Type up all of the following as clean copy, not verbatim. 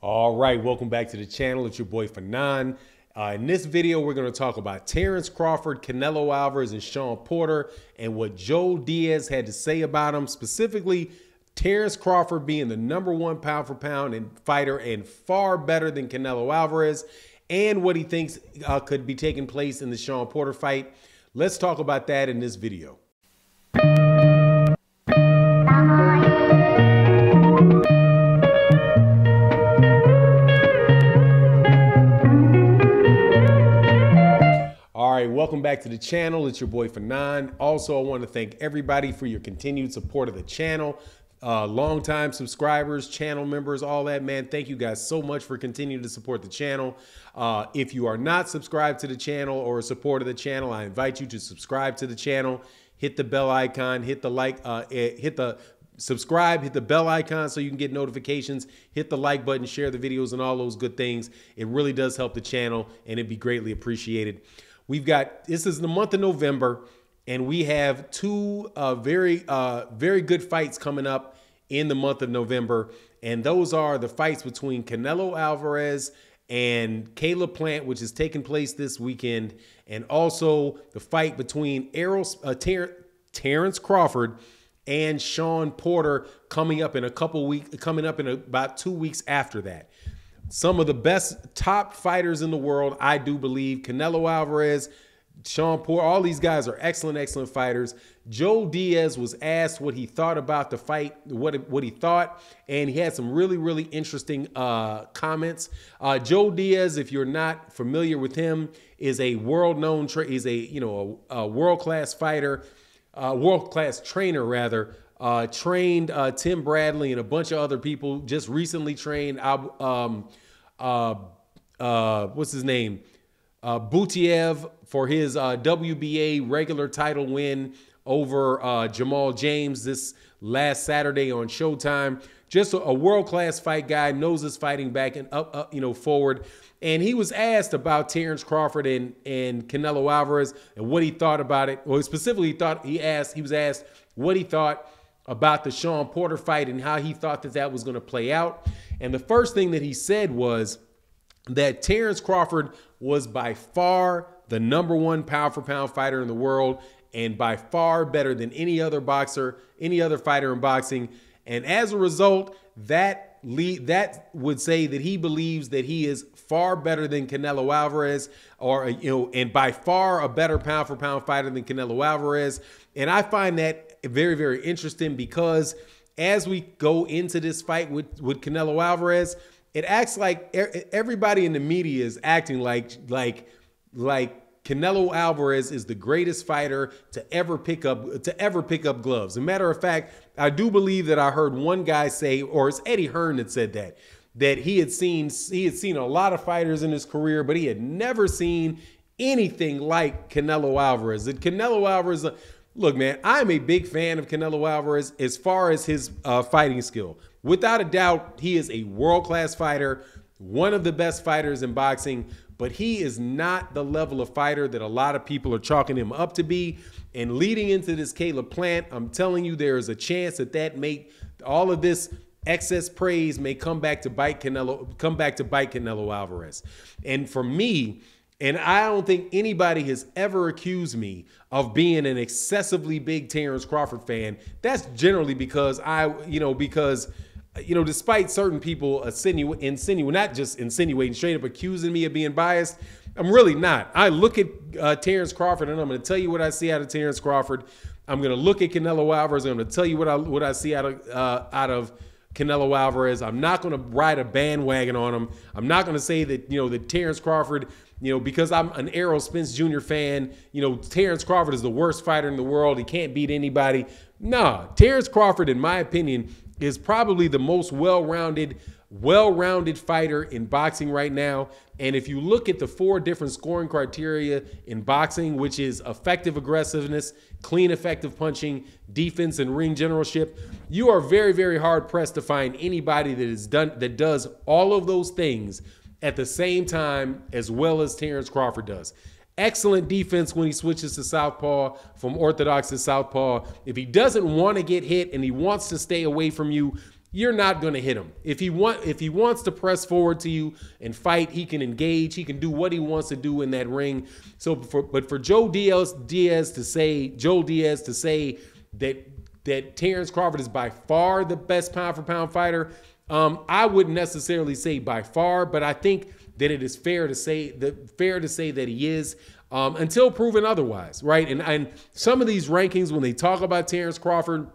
All right, welcome back to the channel. It's your boy Fanan. In this video, we're going to talk about Terence Crawford, Canelo Alvarez, and Shawn Porter, and what Joe Diaz had to say about him. Specifically, Terence Crawford being the #1 pound-for-pound and fighter and far better than Canelo Alvarez, and what he thinks could be taking place in the Shawn Porter fight. Let's talk about that in this video. All right, welcome back to the channel. It's your boy Fanan. Also, I want to thank everybody for your continued support of the channel. Longtime subscribers, channel members, all that, man. Thank you guys so much for continuing to support the channel. If you are not subscribed to the channel or a supporter of the channel, I invite you to subscribe to the channel. Hit the bell icon, hit the like, hit the subscribe, hit the bell icon so you can get notifications, hit the like button, share the videos and all those good things. It really does help the channel and it'd be greatly appreciated. We've got, this is the month of November, and we have two very good fights coming up in the month of November. And those are the fights between Canelo Alvarez and Caleb Plant, which is taking place this weekend. And also the fight between Terence Crawford and Shawn Porter coming up in about 2 weeks after that. Some of the best top fighters in the world, I do believe. Canelo Alvarez, Shawn Porter, all these guys are excellent fighters. Joe Diaz was asked what he thought about the fight, what he thought, and he had some really interesting comments. Joe Diaz, if you're not familiar with him, is a world-known, he's a world-class fighter, world-class trainer rather. Trained Tim Bradley and a bunch of other people. Just recently trained what's his name, Butiev for his WBA regular title win over Jamal James this last Saturday on Showtime. Just a world-class fight guy, knows his fighting back and up, forward. And he was asked about Terence Crawford and Canelo Alvarez and what he thought about it. Well, specifically, he was asked what he thought about the Shawn Porter fight and how he thought that was going to play out. And the first thing that he said was that Terence Crawford was by far the #1 pound-for-pound fighter in the world and by far better than any other boxer, any other fighter in boxing. And as a result, that would say that he believes that he is far better than Canelo Alvarez, or and by far a better pound-for-pound fighter than Canelo Alvarez. And I find that very interesting, because as we go into this fight with Canelo Alvarez, it acts like everybody in the media is acting like Canelo Alvarez is the greatest fighter to ever pick up gloves. As a matter of fact, I do believe that I heard one guy say, or it's Eddie Hearn that said that he had seen a lot of fighters in his career, but he had never seen anything like Canelo Alvarez. And Canelo Alvarez, look, man, I'm a big fan of Canelo Alvarez as far as his fighting skill. Without a doubt, he is a world-class fighter, one of the best fighters in boxing, but he is not the level of fighter that a lot of people are chalking him up to be. And leading into this Caleb Plant, I'm telling you, there is a chance that all of this excess praise may come back to bite Canelo Alvarez. And for me, and I don't think anybody has ever accused me of being an excessively big Terence Crawford fan. That's generally because despite certain people not just insinuating, straight up accusing me of being biased, I'm really not. I look at Terence Crawford and I'm going to tell you what I see out of Terence Crawford. I'm going to look at Canelo Alvarez and I'm going to tell you what I see out of Canelo Alvarez. I'm not going to ride a bandwagon on him. I'm not going to say that, that Terence Crawford, because I'm an Errol Spence Jr. fan, Terence Crawford is the worst fighter in the world. He can't beat anybody. Nah, Terence Crawford, in my opinion, is probably the most well-rounded fighter in boxing right now. And if you look at the 4 different scoring criteria in boxing, which is effective aggressiveness, clean effective punching, defense, and ring generalship, you are very hard pressed to find anybody that does all of those things at the same time as well as Terence Crawford does. Excellent defense when he switches to southpaw, from orthodox to southpaw. If he doesn't want to get hit and he wants to stay away from you, you're not going to hit him. If he wants to press forward to you and fight, he can engage. He can do what he wants to do in that ring. So, but for Joe Diaz to say that Terence Crawford is by far the best pound for pound fighter, I wouldn't necessarily say by far, but I think that it is fair to say that he is. Until proven otherwise, right? And some of these rankings, when they talk about Terence Crawford,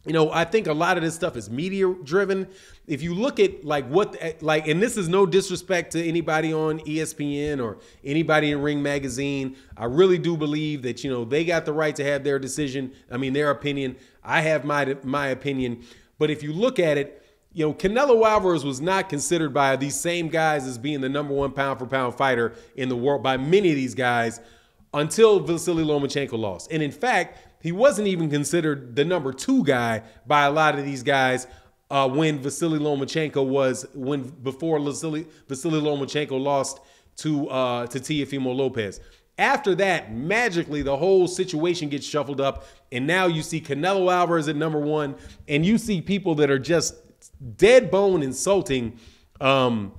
I think a lot of this stuff is media driven. If you look at and this is no disrespect to anybody on ESPN or anybody in Ring Magazine, I really do believe that, they got the right to have their decision. I mean, their opinion. I have my opinion. But if you look at it, Canelo Alvarez was not considered by these same guys as being the #1 pound for pound fighter in the world by many of these guys until Vasily Lomachenko lost. And in fact, he wasn't even considered the #2 guy by a lot of these guys before Vasily Lomachenko lost to Teofimo Lopez. After that, magically, the whole situation gets shuffled up, and now you see Canelo Alvarez at #1, and you see people that are just dead bone insulting Shawn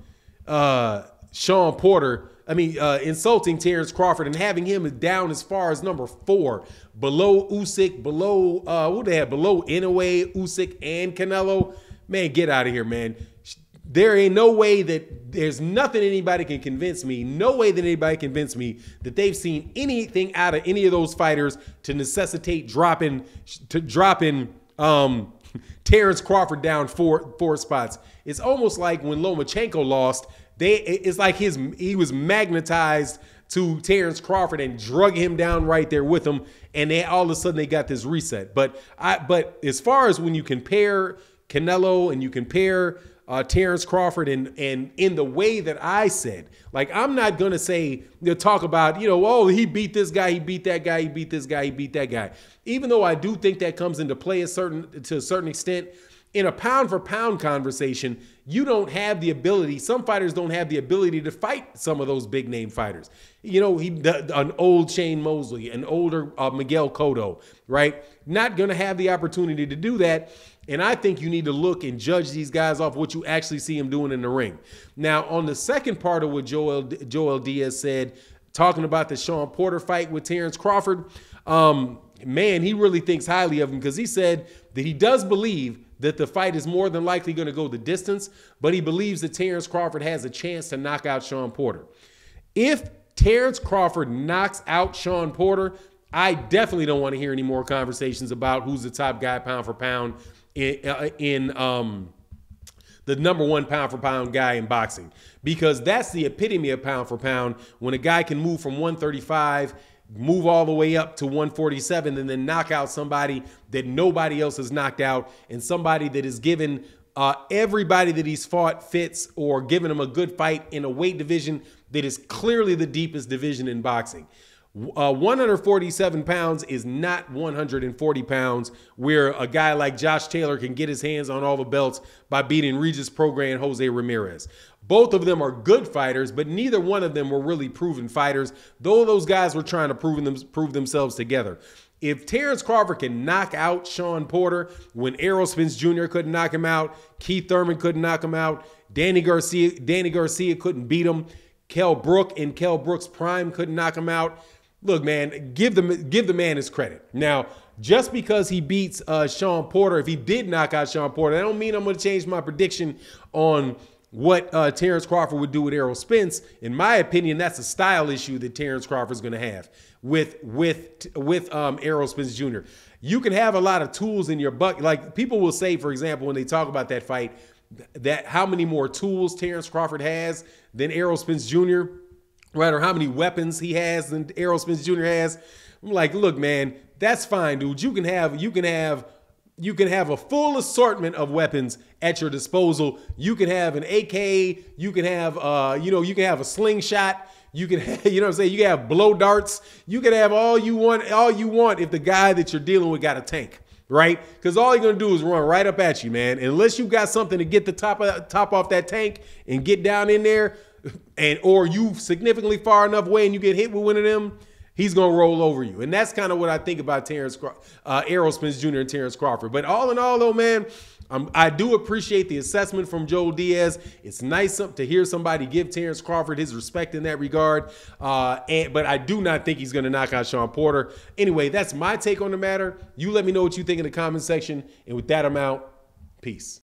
Porter. Insulting Terence Crawford and having him down as far as #4, below Usyk, below below Inoue, Usyk, and Canelo. Man, get out of here, man. There ain't no way there's nothing anybody can convince me. No way that anybody can convince me that they've seen anything out of any of those fighters to necessitate dropping Terence Crawford down four spots. It's almost like when Lomachenko lost, it's like he was magnetized to Terence Crawford and drug him down right there with him, and all of a sudden they got this reset. But as far as when you compare Canelo and you compare Terence Crawford and in the way that I said, like, I'm not gonna say talk about he beat this guy, he beat that guy, he beat this guy, he beat that guy. Even though I do think that comes into play to a certain extent, in a pound for pound conversation, you don't have the ability. Some fighters don't have the ability to fight some of those big name fighters. An old Shane Mosley, an older Miguel Cotto, right? Not going to have the opportunity to do that. And I think you need to look and judge these guys off what you actually see them doing in the ring. Now, on the second part of what Joel Diaz said, talking about the Shawn Porter fight with Terence Crawford, man, he really thinks highly of him, because he said that he does believe that the fight is more than likely going to go the distance, but he believes that Terence Crawford has a chance to knock out Shawn Porter. If Terence Crawford knocks out Shawn Porter, I definitely don't want to hear any more conversations about who's the top guy pound for pound in the #1 pound for pound guy in boxing, because that's the epitome of pound for pound, when a guy can move from 135, move all the way up to 147, and then knock out somebody that nobody else has knocked out, and somebody that has given everybody that he's fought fits, or given him a good fight in a weight division that is clearly the deepest division in boxing. 147 pounds is not 140 pounds, where a guy like Josh Taylor can get his hands on all the belts by beating Regis Prograis and Jose Ramirez. Both of them are good fighters, but neither one of them were really proven fighters, though those guys were trying to prove themselves together. If Terence Crawford can knock out Shawn Porter when Errol Spence Jr. couldn't knock him out, Keith Thurman couldn't knock him out, Danny Garcia couldn't beat him, Kell Brook in Kell Brook's prime couldn't knock him out. Look, man, give the man his credit. Now, just because he beats Shawn Porter, if he did knock out Shawn Porter, that don't mean I'm going to change my prediction on what Terence Crawford would do with Errol Spence. In my opinion, that's a style issue that Terence Crawford's going to have with Errol Spence Jr. You can have a lot of tools in your bucket. Like, people will say, for example, when they talk about that fight, that how many more tools Terence Crawford has than Errol Spence Jr., right, or how many weapons he has than Errol Spence Jr. has. I'm like, look, man, that's fine, dude. You can have a full assortment of weapons at your disposal. You can have an AK. You can have, you can have a slingshot. You can, you know what I'm saying? You can have blow darts. You can have all you want if the guy that you're dealing with got a tank, right? Because all you're going to do is run right up at you, man. Unless you got something to get the top off that tank and get down in there, or you significantly far enough away and you get hit with one of them, he's going to roll over you. And that's kind of what I think about Errol Spence Jr. and Terence Crawford. But all in all, though, man, I do appreciate the assessment from Joe Diaz. It's nice to hear somebody give Terence Crawford his respect in that regard. But I do not think he's going to knock out Shawn Porter. Anyway, that's my take on the matter. You let me know what you think in the comment section. And with that, I'm out. Peace.